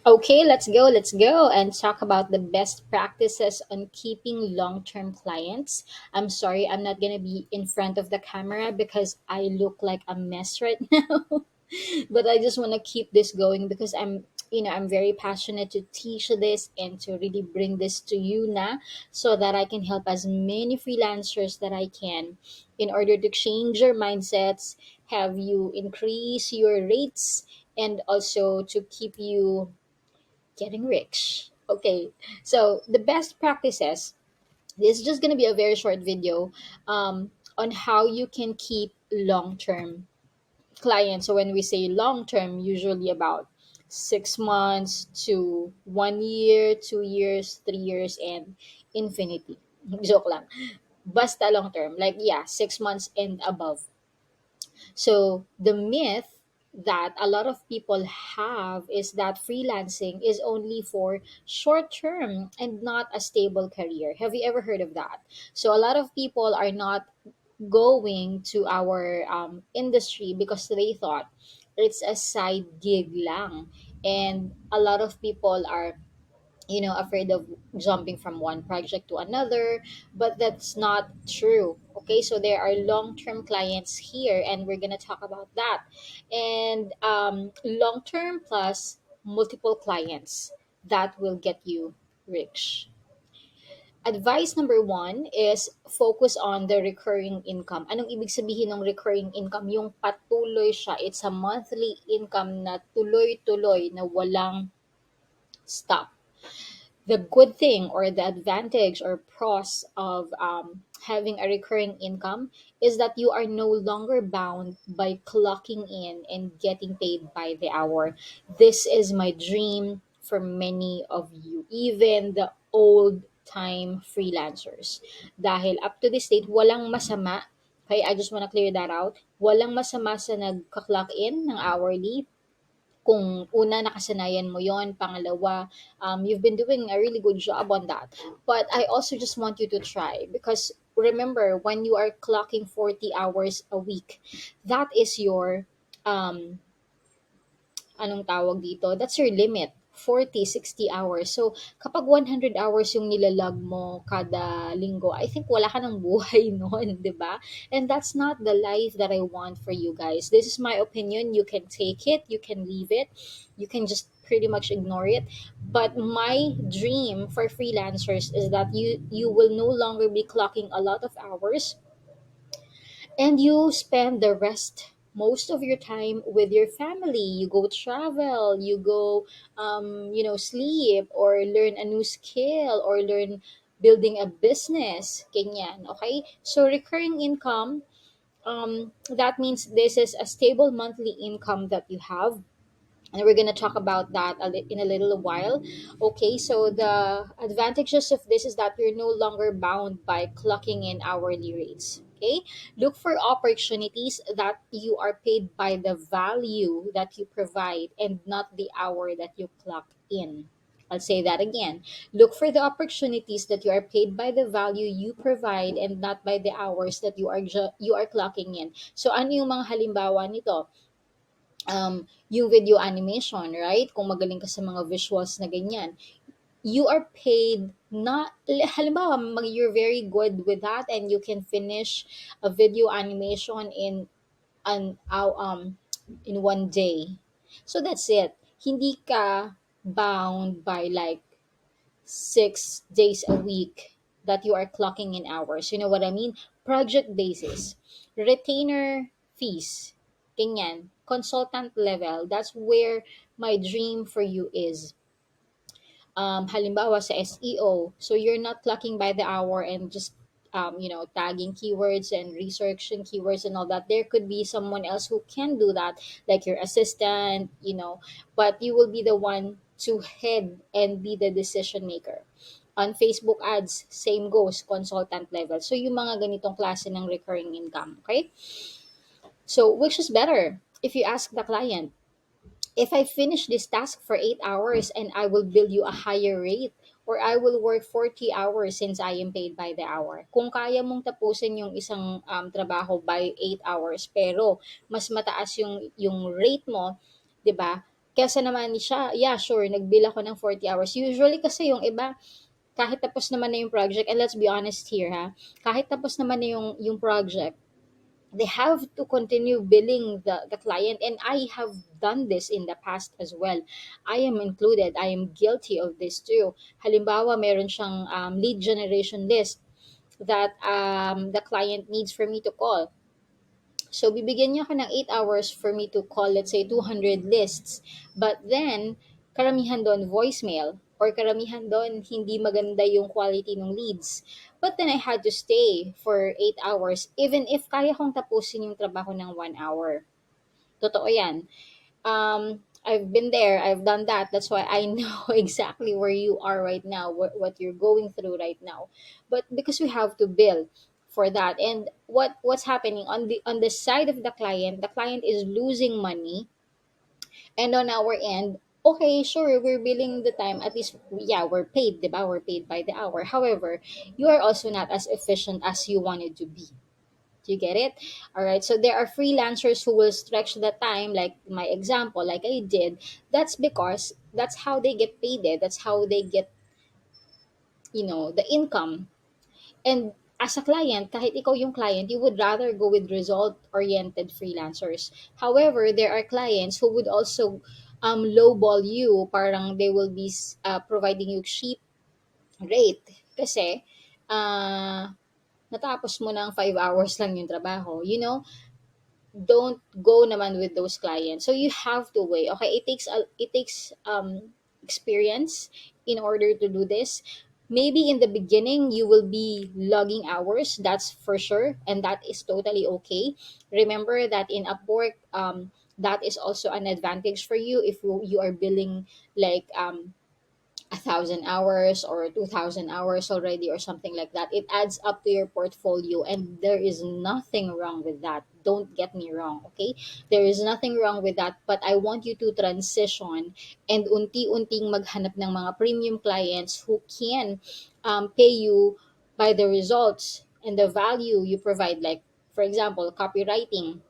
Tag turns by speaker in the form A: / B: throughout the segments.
A: Okay, let's go and talk about the best practices on keeping long-term clients. I'm sorry, I'm not gonna be in front of the camera because I look like a mess right now. But I just want to keep this going because I'm very passionate to teach this and to really bring this to you now so that I can help as many freelancers that I can in order to change your mindsets, have you increase your rates, and also to keep you getting rich. Okay, so the best practices. This is just gonna be a very short video on how you can keep long term clients. So when we say long term, usually about 6 months to 1 year, 2 years, 3 years, and infinity. Joke lang. Basta long term, like yeah, 6 months and above. So the myth that a lot of people have is that freelancing is only for short term and not a stable career. Have you ever heard of that? So a lot of people are not going to our industry because they thought it's a side gig lang. And a lot of people are afraid of jumping from one project to another, but that's not true. Okay, so there are long-term clients here and we're going to talk about that. And long-term plus multiple clients that will get you rich. Advice number one is focus on the recurring income. Anong ibig sabihin ng recurring income? Yung patuloy siya. It's a monthly income na tuloy-tuloy na walang stop. The good thing or the advantage or pros of having a recurring income is that you are no longer bound by clocking in and getting paid by the hour. This is my dream for many of you, even the old time freelancers. Dahil up to this date, walang masama. Okay, I just want to clear that out. Walang masama sa nagka-clock in ng hourly kung una nakasanayan mo yon, pangalawa, you've been doing a really good job on that. But I also just want you to try because remember when you are clocking 40 hours a week, that is your um, anong tawag dito, that's your limit. 40, 60 hours. So, kapag 100 hours yung nilalag mo kada linggo, I think wala ka ng buhay noon, di ba? And that's not the life that I want for you guys. This is my opinion. You can take it, you can leave it, you can just pretty much ignore it. But my dream for freelancers is that you will no longer be clocking a lot of hours and you spend the rest most of your time with your family. You go travel, you go sleep or learn a new skill or learn building a business, ganyan. Okay, so recurring income, that means this is a stable monthly income that you have, and we're going to talk about that in a little while. Okay, so the advantages of this is that you're no longer bound by clocking in hourly rates. Okay, look for opportunities that you are paid by the value that you provide and not the hour that you clock in. I'll say that again. Look for the opportunities that you are paid by the value you provide and not by the hours that you are clocking in. So ano yung mga halimbawa nito? Yung video animation, right? Kung magaling ka sa mga visuals na ganyan, you are paid not, halimbawa, you're very good with that and you can finish a video animation an in 1 day. So that's it. Hindi ka bound by like 6 days a week that you are clocking in hours. You know what I mean? Project basis, retainer fees, ganyan, consultant level. That's where my dream for you is. Halimbawa sa SEO, so you're not clocking by the hour and just tagging keywords and researching keywords and all that. There could be someone else who can do that, like your assistant, but you will be the one to head and be the decision maker. On Facebook ads, same goes, consultant level. So yung mga ganitong klase ng recurring income, okay? So which is better if you ask the client? If I finish this task for 8 hours and I will bill you a higher rate, or I will work 40 hours since I am paid by the hour. Kung kaya mong tapusin yung isang trabaho by 8 hours pero mas mataas yung rate mo, 'di ba? Kesa naman siya, yeah, sure, nag-bill ako ng 40 hours. Usually kasi yung iba, kahit tapos naman na yung project, and let's be honest here ha, kahit tapos naman na yung project, they have to continue billing the client. And I have done this in the past as well. I am included. I am guilty of this too. Halimbawa, meron siyang lead generation list that the client needs for me to call. So, bibigyan niya ako ng 8 hours for me to call, let's say, 200 lists. But then, karamihan doon voicemail, or karamihan doon hindi maganda yung quality ng leads. But then, I had to stay for 8 hours, even if kaya kong tapusin yung trabaho ng 1 hour. Totoo yan. I've been there, I've done that. That's why I know exactly where you are right now, what you're going through right now. But because we have to bill for that, and what's happening on the side of the client is losing money, and on our end, okay, sure, we're billing the time. At least, yeah, we're paid, diba? We're paid by the hour. However, you are also not as efficient as you wanted to be. Do you get it? All right. So there are freelancers who will stretch the time, like my example, like I did. That's because that's how they get paid. That's how they get, the income. And as a client, kahit ikaw yung client, you would rather go with result-oriented freelancers. However, there are clients who would also lowball you. Parang they will be providing you cheap rate. Kasi, natapos mo ng 5 hours lang yung trabaho. Don't go naman with those clients. So you have to weigh. Okay, it takes experience in order to do this. Maybe in the beginning you will be logging hours, that's for sure, and that is totally okay. Remember that in Upwork, that is also an advantage for you if you are billing like 1,000 hours or 2,000 hours already, or something like that. It adds up to your portfolio, and there is nothing wrong with that. Don't get me wrong, okay? There is nothing wrong with that, but I want you to transition and unti-unting maghanap ng mga premium clients who can pay you by the results and the value you provide. Like, for example, copywriting.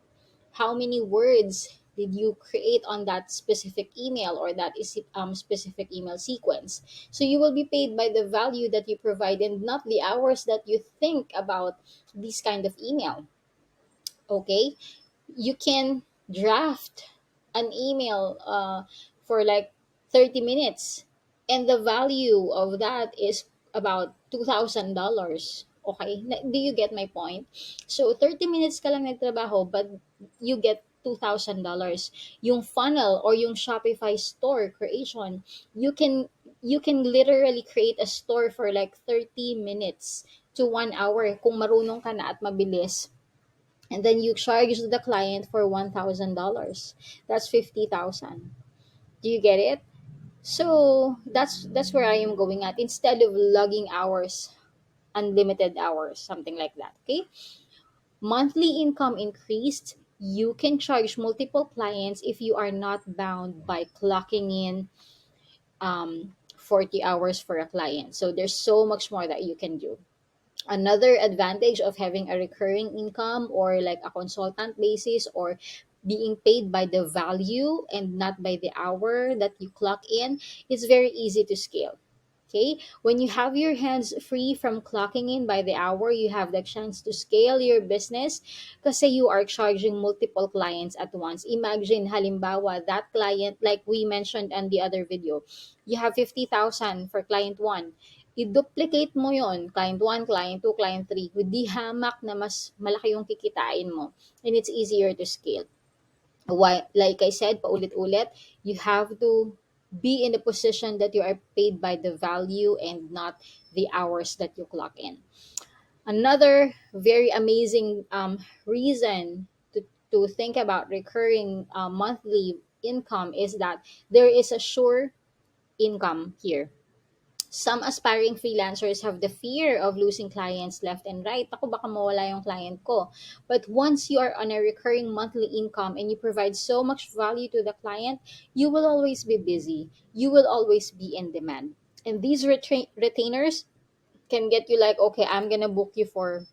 A: How many words did you create on that specific email, or that is specific email sequence? So you will be paid by the value that you provide, and not the hours that you think about this kind of email. Okay, you can draft an email for like 30 minutes, and the value of that is about $2,000. Okay, do you get my point? So 30 minutes ka lang nagtrabaho, but you get $2,000. Yung funnel or yung Shopify store creation, you can literally create a store for like 30 minutes to 1 hour kung marunong ka na at mabilis, and then you charge the client for $1,000. That's 50,000. Do you get it? So that's where I am going at, instead of logging hours, unlimited hours, something like that. Okay, monthly income increased. You can charge multiple clients if you are not bound by clocking in 40 hours for a client. So there's so much more that you can do. Another advantage of having a recurring income, or like a consultant basis, or being paid by the value and not by the hour that you clock in, is very easy to scale. Okay, when you have your hands free from clocking in by the hour, you have the chance to scale your business kasi you are charging multiple clients at once. Imagine, halimbawa, that client, like we mentioned on the other video, you have 50,000 for client 1. I-duplicate mo yon, client 1, client 2, client 3. Hindi hamak na mas malaki yung kikitain mo. And it's easier to scale. Why, like I said, paulit-ulit, you have to be in the position that you are paid by the value and not the hours that you clock in. Another very amazing reason to think about recurring monthly income is that there is a sure income here. Some aspiring freelancers have the fear of losing clients left and right. Ako, baka mawala yung client ko. But once you are on a recurring monthly income and you provide so much value to the client, you will always be busy. You will always be in demand. And these retainers can get you like, okay, I'm gonna book you for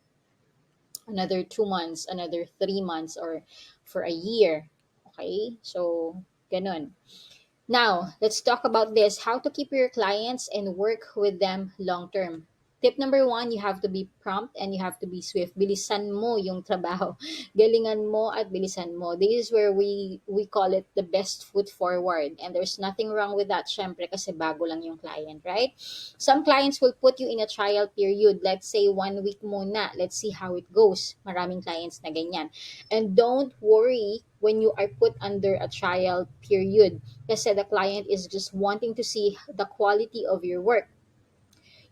A: another 2 months, another 3 months, or for a year. Okay? So, ganun. Now, let's talk about this, how to keep your clients and work with them long term. Tip number one, you have to be prompt and you have to be swift. Bilisan mo yung trabaho. Galingan mo at bilisan mo. This is where we call it the best foot forward. And there's nothing wrong with that, syempre, kasi bago lang yung client, right? Some clients will put you in a trial period. Let's say 1 week muna. Let's see how it goes. Maraming clients na ganyan. And don't worry when you are put under a trial period kasi the client is just wanting to see the quality of your work.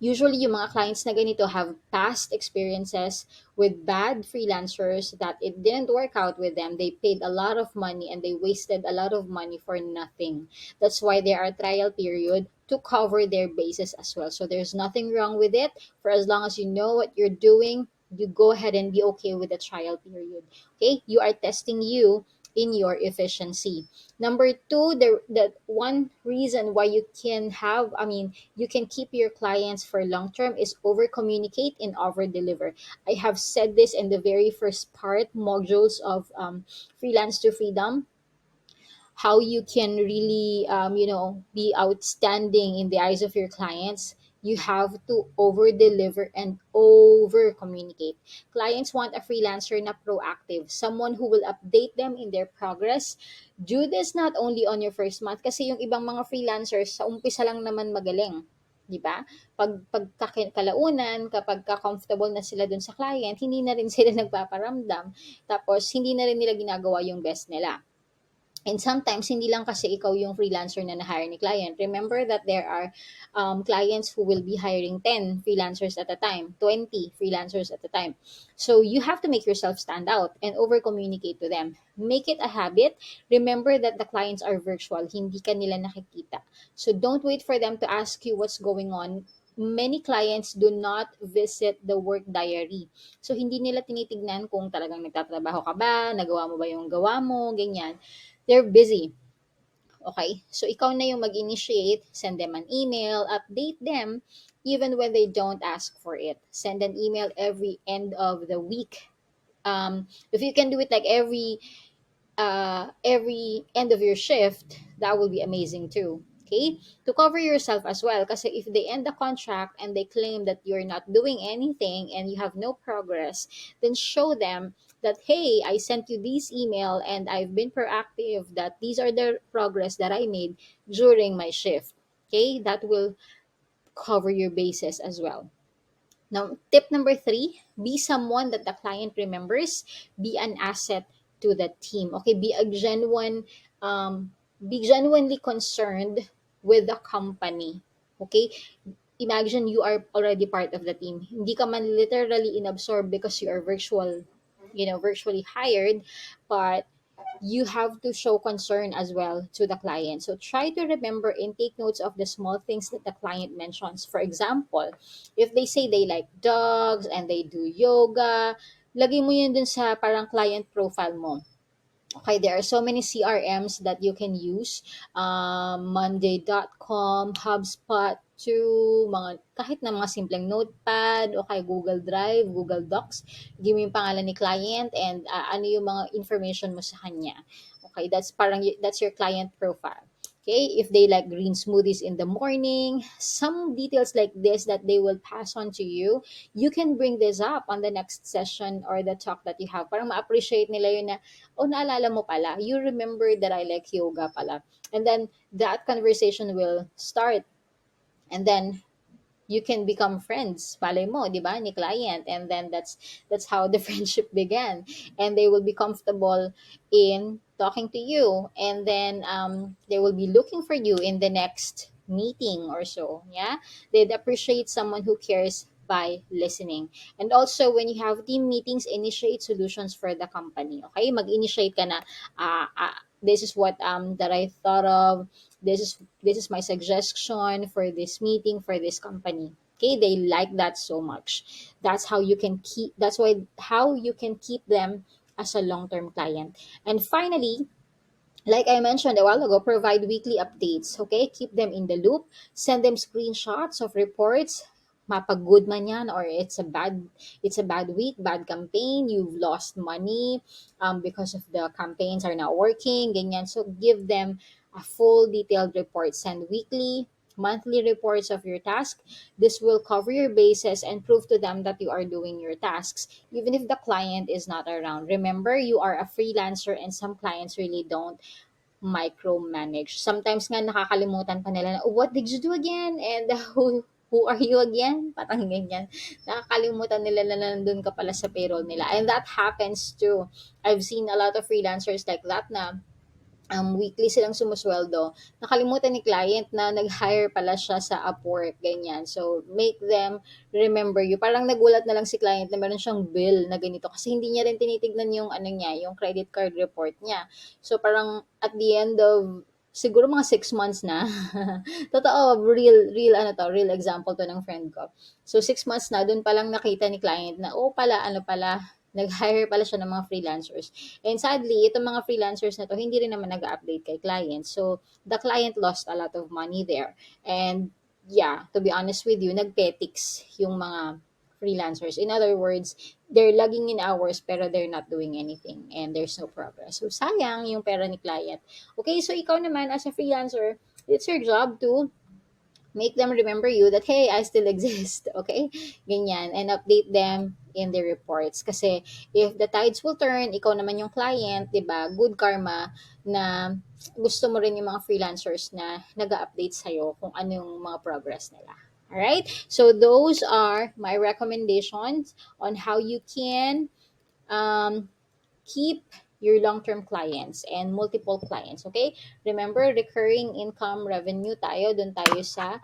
A: Usually, yung mga clients na ganito have past experiences with bad freelancers that it didn't work out with them. They paid a lot of money and they wasted a lot of money for nothing. That's why there are trial period to cover their bases as well. So there's nothing wrong with it. For as long as you know what you're doing, you go ahead and be okay with the trial period. Okay? You are testing you in your efficiency. Number two, the one reason why you can have, I mean, you can keep your clients for long term is over communicate and over deliver. I have said this in the very first part modules of freelance to freedom, how you can really be outstanding in the eyes of your clients. You have to over deliver and over communicate. Clients want a freelancer na proactive, someone who will update them in their progress. Do this not only on your first month, kasi yung ibang mga freelancers sa umpisa lang naman magaling, di ba? Kalaunan, kapag ka-comfortable na sila dun sa client, hindi na rin sila nagpaparamdam. Tapos, hindi na rin nila ginagawa yung best nila. And sometimes, hindi lang kasi ikaw yung freelancer na na-hire ni client. Remember that there are clients who will be hiring 10 freelancers at a time, 20 freelancers at a time. So you have to make yourself stand out and over-communicate to them. Make it a habit. Remember that the clients are virtual. Hindi ka nila nakikita. So don't wait for them to ask you what's going on. Many clients do not visit the work diary. So, hindi nila tinitignan kung talagang nagtatrabaho ka ba, nagawa mo ba yung gawa mo, ganyan. They're busy. Okay? So, ikaw na yung mag-initiate, send them an email, update them, even when they don't ask for it. Send an email every end of the week. If you can do it like every end of your shift, that will be amazing too. Okay? To cover yourself as well. Because if they end the contract and they claim that you're not doing anything and you have no progress, then show them that, hey, I sent you this email and I've been proactive, that these are the progress that I made during my shift. Okay? That will cover your bases as well. Now, tip number three, be someone that the client remembers. Be an asset to the team. Okay, be genuinely concerned with the company. Okay, imagine you are already part of the team. Hindi ka man literally inabsorb because you are virtually hired, but you have to show concern as well to the client. So try to remember and take notes of the small things that the client mentions. For example, if they say they like dogs and they do yoga, lagay mo yun dun sa parang client profile mo. Okay, there are so many CRMs that you can use. Monday.com, HubSpot, to mga kahit na mga simpleng notepad o kay Google Drive, Google Docs. Give mo yung pangalan ni client and ano yung mga information mo sa kanya. Okay, that's your client profile. Okay, if they like green smoothies in the morning, some details like this that they will pass on to you, you can bring this up on the next session or the talk that you have. Parang ma-appreciate nila yun na, oh, naalala mo pala, you remember that I like yoga pala. And then that conversation will start. And then you can become friends, malay mo, di ba, ni client. And then that's how the friendship began. And they will be comfortable in talking to you. And then they will be looking for you in the next meeting or so. Yeah, they'd appreciate someone who cares by listening. And also, when you have team meetings, initiate solutions for the company. Okay, mag-initiate ka na, this is what that I thought of, this is my suggestion for this meeting for this company. Okay, they like that so much. That's why how you can keep them as a long-term client. And finally, like I mentioned a while ago, provide weekly updates. Okay, keep them in the loop. Send them screenshots of reports. Mapag-good man yan, or it's a bad week, bad campaign. You've lost money because of the campaigns are not working. Ganyan. So give them a full detailed report. Send weekly, monthly reports of your task. This will cover your bases and prove to them that you are doing your tasks, even if the client is not around. Remember, you are a freelancer and some clients really don't micromanage. Sometimes nga nakakalimutan pa nila na, "Oh, what did you do again? And who are you again?" Parang ganyan. Nakakalimutan nila na nandun ka pala sa payroll nila. And that happens too. I've seen a lot of freelancers like that na weekly silang sumusweldo. Nakalimutan ni client na nag-hire pala siya sa Upwork, ganyan. So, make them remember you. Parang nagulat na lang si client na meron siyang bill na ganito kasi hindi niya rin tinitignan yung ano niya, yung credit card report niya. So, parang at the end of siguro mga 6 months na. Totoo, real example to ng friend ko. So, 6 months na, dun palang nakita ni client na, oh pala, ano pala, nag-hire pala siya ng mga freelancers. And sadly, itong mga freelancers na to, hindi rin naman nag-update kay clients. So, the client lost a lot of money there. And yeah, to be honest with you, nagpetics yung mga freelancers. In other words, they're logging in hours pero they're not doing anything and there's no progress. So, sayang yung pera ni client. Okay, so ikaw naman as a freelancer, it's your job to make them remember you that, hey, I still exist, okay? Ganyan. And update them in their reports. Kasi if the tides will turn, ikaw naman yung client, di ba? Good karma na gusto mo rin yung mga freelancers na nag-update sa'yo kung ano yung mga progress nila. Alright? So those are my recommendations on how you can um, keep your long-term clients and multiple clients, okay? Remember, recurring income revenue tayo, dun tayo sa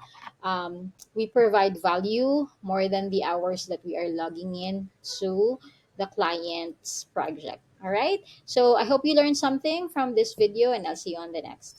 A: we provide value more than the hours that we are logging in to the client's project. All right? So I hope you learned something from this video and I'll see you on the next.